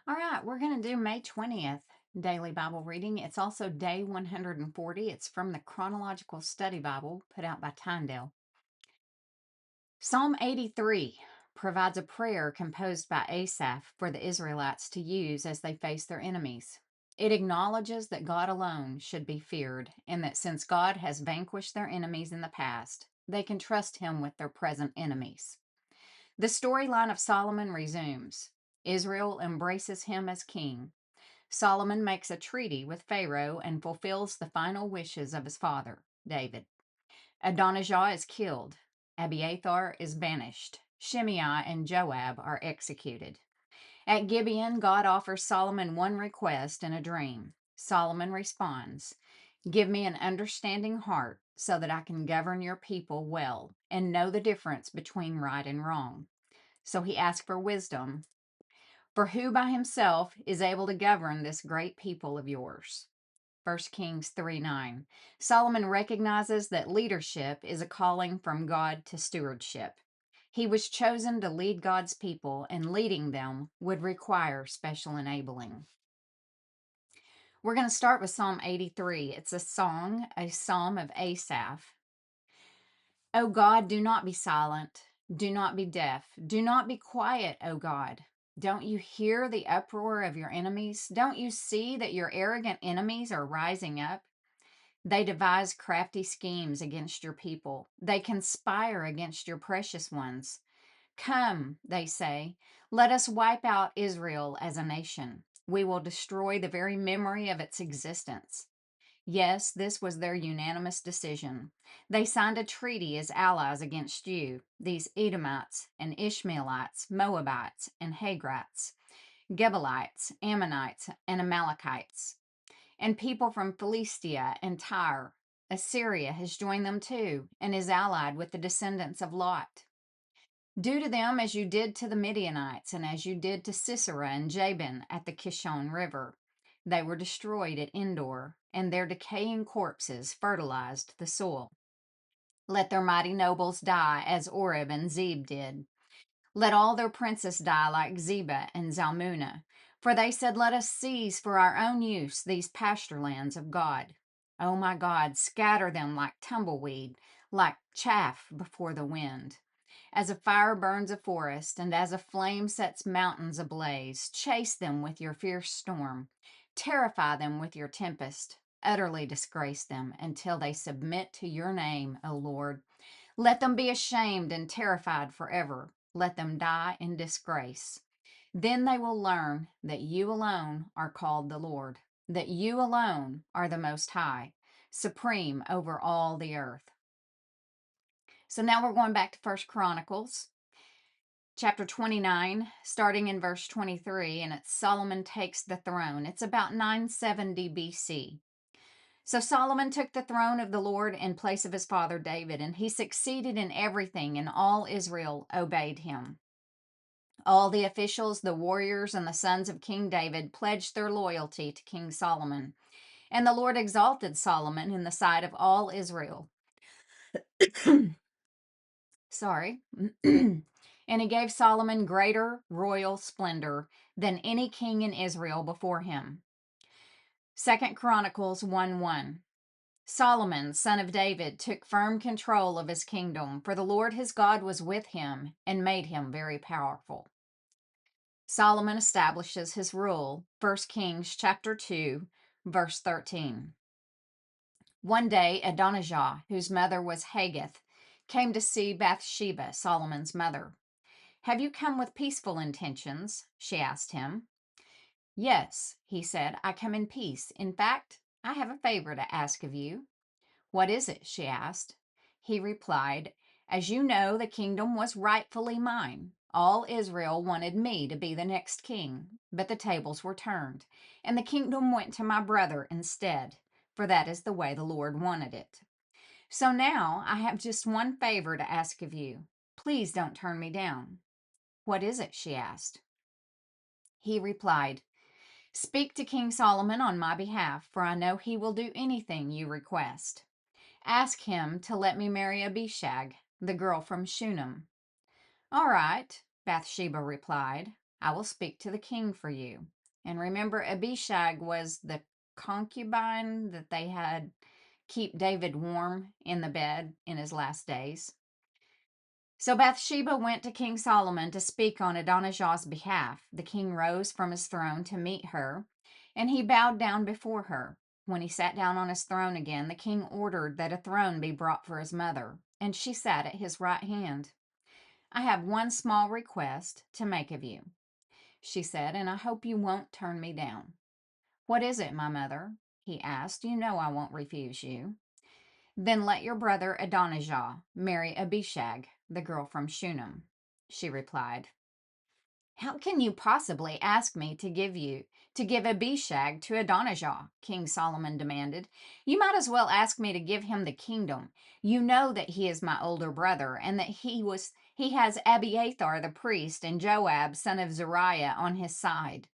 All right, we're going to do May 20th daily Bible reading. It's also day 140. It's from the Chronological Study Bible put out by Tyndale. Psalm 83 provides a prayer composed by Asaph for the Israelites to use as they face their enemies. It acknowledges that God alone should be feared and that since God has vanquished their enemies in the past, they can trust him with their present enemies. The storyline of Solomon resumes. Israel embraces him as king. Solomon makes a treaty with Pharaoh and fulfills the final wishes of his father, David. Adonijah is killed. Abiathar is banished. Shimei and Joab are executed. At Gibeon, God offers Solomon one request in a dream. Solomon responds, "Give me an understanding heart so that I can govern your people well and know the difference between right and wrong." So he asked for wisdom. For who by himself is able to govern this great people of yours? 1 Kings 3:9. Solomon recognizes that leadership is a calling from God to stewardship. He was chosen to lead God's people, and leading them would require special enabling. We're going to start with Psalm 83. It's a song, a psalm of Asaph. O God, do not be silent. Do not be deaf. Do not be quiet, O God. Don't you hear the uproar of your enemies? Don't you see that your arrogant enemies are rising up? They devise crafty schemes against your people. They conspire against your precious ones. Come, they say, let us wipe out Israel as a nation. We will destroy the very memory of its existence. Yes, this was their unanimous decision. They signed a treaty as allies against you, these Edomites and Ishmaelites, Moabites and Hagrites, Gebalites, Ammonites, and Amalekites, and people from Philistia and Tyre. Assyria has joined them too and is allied with the descendants of Lot. Do to them as you did to the Midianites and as you did to Sisera and Jabin at the Kishon River. They were destroyed at Endor, and their decaying corpses fertilized the soil. Let their mighty nobles die as Oreb and Zeb did. Let all their princes die like Zebah and Zalmunna, for they said, let us seize for our own use these pasture lands of God. O my God, scatter them like tumbleweed, like chaff before the wind. As a fire burns a forest, and as a flame sets mountains ablaze, chase them with your fierce storm. Terrify them with your tempest. Utterly disgrace them until they submit to your name, O Lord. Let them be ashamed and terrified forever. Let them die in disgrace. Then they will learn that you alone are called the Lord, that you alone are the Most High, supreme over all the earth. So now we're going back to First Chronicles, chapter 29, starting in verse 23, and it's Solomon takes the throne. It's about 970 BC. So Solomon took the throne of the Lord in place of his father David, and he succeeded in everything, and all Israel obeyed him. All the officials, the warriors, and the sons of King David pledged their loyalty to King Solomon, and the Lord exalted Solomon in the sight of all Israel. Sorry. And he gave Solomon greater royal splendor than any king in Israel before him. 2 Chronicles 1:1. Solomon, son of David, took firm control of his kingdom, for the Lord his God was with him and made him very powerful. Solomon establishes his rule. 1 Kings chapter 2, verse 13. One day, Adonijah, whose mother was Haggith, came to see Bathsheba, Solomon's mother. Have you come with peaceful intentions? She asked him. Yes, he said, I come in peace. In fact, I have a favor to ask of you. What is it? She asked. He replied, as you know, the kingdom was rightfully mine. All Israel wanted me to be the next king, but the tables were turned, and the kingdom went to my brother instead, for that is the way the Lord wanted it. So now I have just one favor to ask of you. Please don't turn me down. What is it? She asked. He replied, speak to King Solomon on my behalf, for I know he will do anything you request. Ask him to let me marry Abishag, the girl from Shunem. All right, Bathsheba replied. I will speak to the king for you. And remember, Abishag was the concubine that they had keep David warm in the bed in his last days. So Bathsheba went to King Solomon to speak on Adonijah's behalf. The king rose from his throne to meet her, and he bowed down before her. When he sat down on his throne again, the king ordered that a throne be brought for his mother, and she sat at his right hand. I have one small request to make of you, she said, and I hope you won't turn me down. What is it, my mother? He asked. You know I won't refuse you. Then let your brother Adonijah marry Abishag, the girl from Shunem, she replied. How can you possibly ask me to give Abishag to Adonijah? King Solomon demanded. You might as well ask me to give him the kingdom. You know that he is my older brother, and that he has Abiathar the priest and Joab, son of Zeruiah, on his side.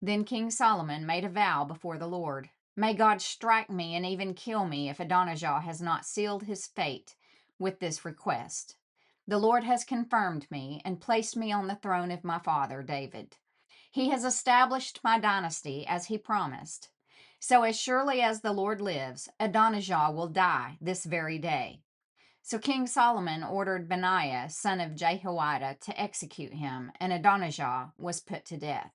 Then King Solomon made a vow before the Lord. May God strike me and even kill me if Adonijah has not sealed his fate with this request. The Lord has confirmed me and placed me on the throne of my father David. He has established my dynasty as he promised. So as surely as the Lord lives, Adonijah will die this very day. So King Solomon ordered Benaiah, son of Jehoiada, to execute him, and Adonijah was put to death.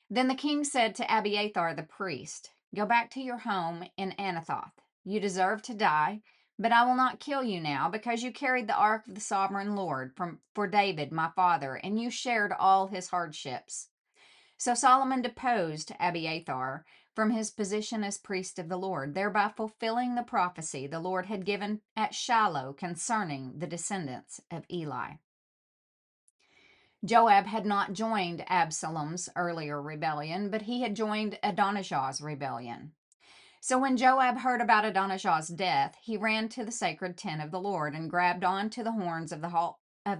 Then the king said to Abiathar the priest, Go back to your home in Anathoth. You deserve to die, but I will not kill you now, because you carried the ark of the sovereign Lord for David my father, and you shared all his hardships. So Solomon deposed Abiathar from his position as priest of the Lord, thereby fulfilling the prophecy the Lord had given at Shiloh concerning the descendants of Eli. Joab had not joined Absalom's earlier rebellion, but he had joined Adonijah's rebellion. So when Joab heard about Adonijah's death, he ran to the sacred tent of the Lord and grabbed on to the horns of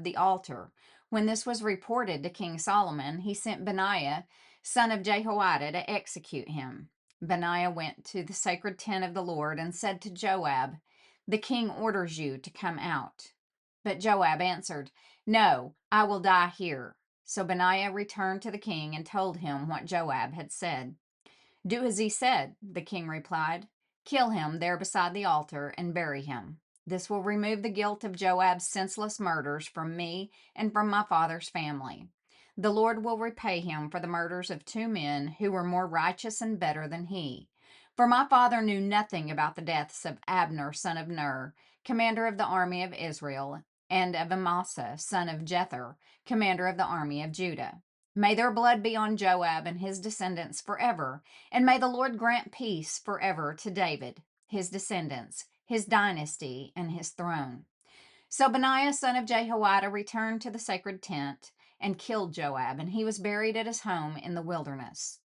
the altar. When this was reported to King Solomon, he sent Benaiah, son of Jehoiada, to execute him. Benaiah went to the sacred tent of the Lord and said to Joab, The king orders you to come out. But Joab answered, No, I will die here. So Benaiah returned to the king and told him what Joab had said. Do as he said, the king replied. Kill him there beside the altar and bury him. This will remove the guilt of Joab's senseless murders from me and from my father's family. The Lord will repay him for the murders of two men who were more righteous and better than he. For my father knew nothing about the deaths of Abner, son of Ner, commander of the army of Israel, and of Amasa, son of Jether, commander of the army of Judah. May their blood be on Joab and his descendants forever, and may the Lord grant peace forever to David, his descendants, his dynasty, and his throne. So Benaiah, son of Jehoiada, returned to the sacred tent and killed Joab, and he was buried at his home in the wilderness.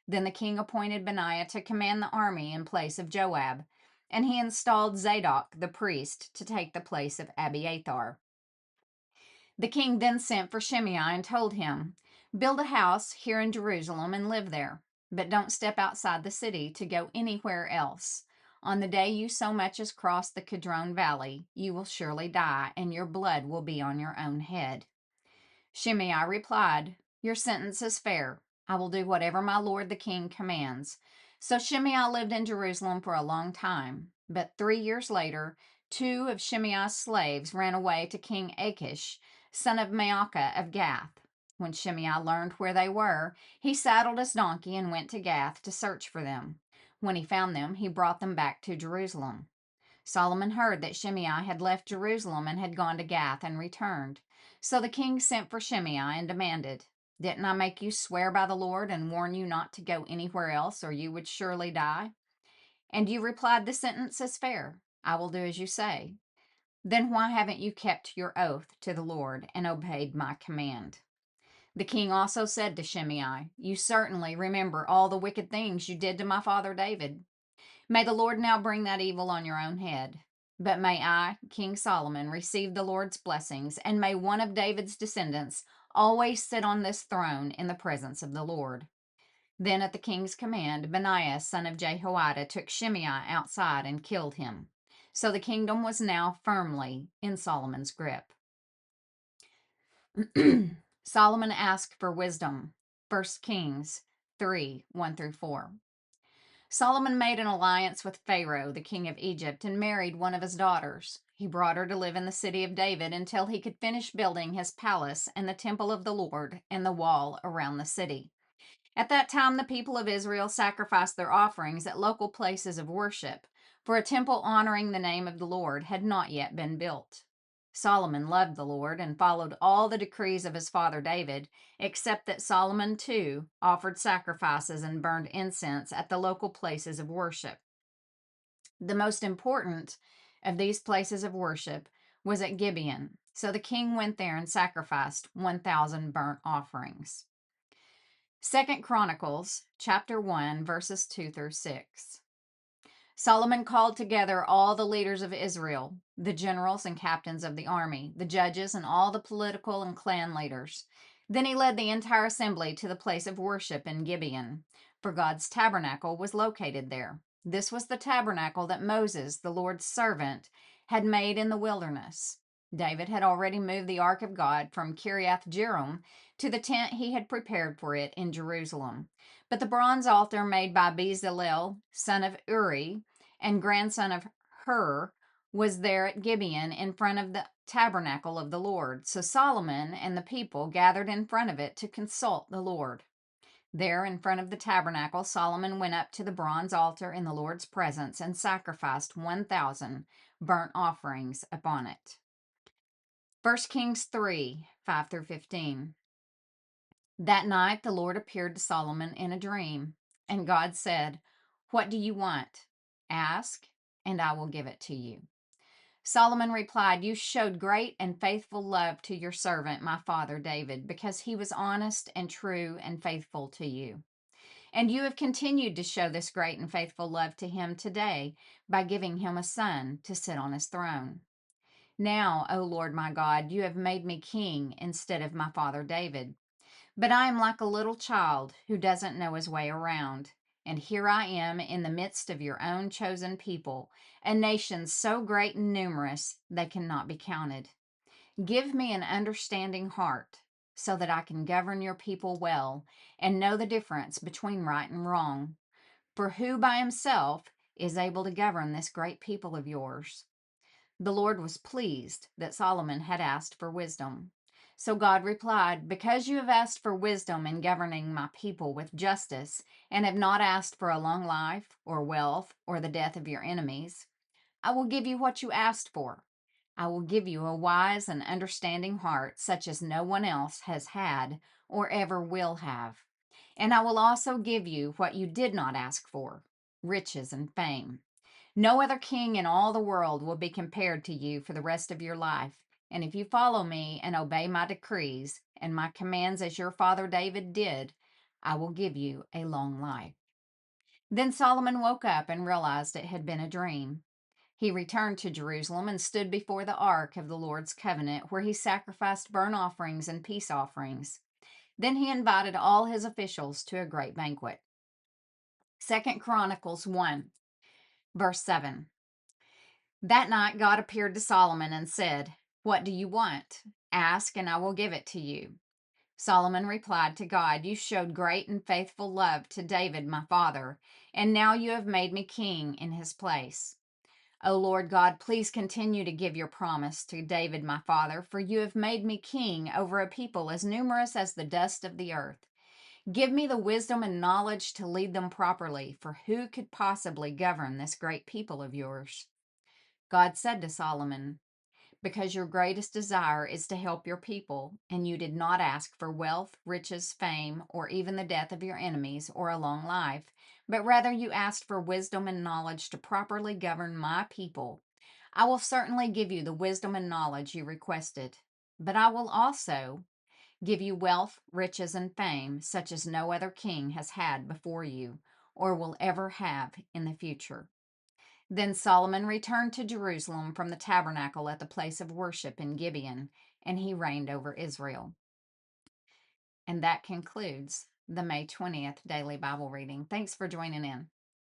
Then the king appointed Benaiah to command the army in place of Joab, and he installed Zadok the priest to take the place of Abiathar. The king then sent for Shimei and told him, Build a house here in Jerusalem and live there, but don't step outside the city to go anywhere else. On the day you so much as cross the Kidron Valley, you will surely die, and your blood will be on your own head. Shimei replied, Your sentence is fair. I will do whatever my lord the king commands. So Shimei lived in Jerusalem for a long time. But 3 years later, two of Shimei's slaves ran away to King Achish, son of Maacah of Gath. When Shimei learned where they were, he saddled his donkey and went to Gath to search for them. When he found them, he brought them back to Jerusalem. Solomon heard that Shimei had left Jerusalem and had gone to Gath and returned. So the king sent for Shimei and demanded, Didn't I make you swear by the Lord and warn you not to go anywhere else, or you would surely die? And you replied, The sentence is fair. I will do as you say. Then why haven't you kept your oath to the Lord and obeyed my command? The king also said to Shimei, You certainly remember all the wicked things you did to my father David. May the Lord now bring that evil on your own head. But may I, King Solomon, receive the Lord's blessings, and may one of David's descendants always sit on this throne in the presence of the Lord. Then at the king's command, Benaiah, son of Jehoiada, took Shimei outside and killed him. So the kingdom was now firmly in Solomon's grip. Solomon asked for wisdom. 1 Kings 3 1 through 4. Solomon made an alliance with Pharaoh, the king of Egypt, and married one of his daughters. He brought her to live in the city of David until he could finish building his palace and the temple of the Lord and the wall around the city. At that time, the people of Israel sacrificed their offerings at local places of worship, for a temple honoring the name of the Lord had not yet been built. Solomon loved the Lord and followed all the decrees of his father David, except that Solomon too offered sacrifices and burned incense at the local places of worship. The most important of these places of worship was at Gibeon, so the king went there and sacrificed 1,000 burnt offerings. 2 Chronicles chapter 1 verses 2 through 6. Solomon called together all the leaders of Israel, the generals and captains of the army, the judges, and all the political and clan leaders. Then he led the entire assembly to the place of worship in Gibeon, for God's tabernacle was located there. This was the tabernacle that Moses, the Lord's servant, had made in the wilderness. David had already moved the ark of God from Kiriath Jearim to the tent he had prepared for it in Jerusalem. But the bronze altar made by Bezalel, son of Uri, and grandson of Hur, was there at Gibeon in front of the tabernacle of the Lord. So Solomon and the people gathered in front of it to consult the Lord. There in front of the tabernacle, Solomon went up to the bronze altar in the Lord's presence and sacrificed 1,000 burnt offerings upon it. 1 Kings 3 5 through 15. That night the Lord appeared to Solomon in a dream, and God said, "What do you want? Ask, and I will give it to you." Solomon replied, "You showed great and faithful love to your servant, my father David, because he was honest and true and faithful to you. And you have continued to show this great and faithful love to him today by giving him a son to sit on his throne. Now, O Lord my God, you have made me king instead of my father David. But I am like a little child who doesn't know his way around. And here I am in the midst of your own chosen people, a nation so great and numerous they cannot be counted. Give me an understanding heart so that I can govern your people well and know the difference between right and wrong. For who by himself is able to govern this great people of yours?" The Lord was pleased that Solomon had asked for wisdom. So God replied, "Because you have asked for wisdom in governing my people with justice, and have not asked for a long life, or wealth, or the death of your enemies, I will give you what you asked for. I will give you a wise and understanding heart, such as no one else has had or ever will have. And I will also give you what you did not ask for, riches and fame. No other king in all the world will be compared to you for the rest of your life. And if you follow me and obey my decrees and my commands as your father David did, I will give you a long life." Then Solomon woke up and realized it had been a dream. He returned to Jerusalem and stood before the ark of the Lord's covenant, where he sacrificed burnt offerings and peace offerings. Then he invited all his officials to a great banquet. 2 Chronicles 1, verse 7. That night God appeared to Solomon and said, "What do you want? Ask, and I will give it to you." Solomon replied to God, "You showed great and faithful love to David, my father, and now you have made me king in his place. O Lord God, please continue to give your promise to David, my father, for you have made me king over a people as numerous as the dust of the earth. Give me the wisdom and knowledge to lead them properly, for who could possibly govern this great people of yours?" God said to Solomon, "Because your greatest desire is to help your people, and you did not ask for wealth, riches, fame, or even the death of your enemies or a long life, but rather you asked for wisdom and knowledge to properly govern my people, I will certainly give you the wisdom and knowledge you requested. But I will also give you wealth, riches, and fame, such as no other king has had before you, or will ever have in the future." Then Solomon returned to Jerusalem from the tabernacle at the place of worship in Gibeon, and he reigned over Israel. And that concludes the May 20th daily Bible reading. Thanks for joining in.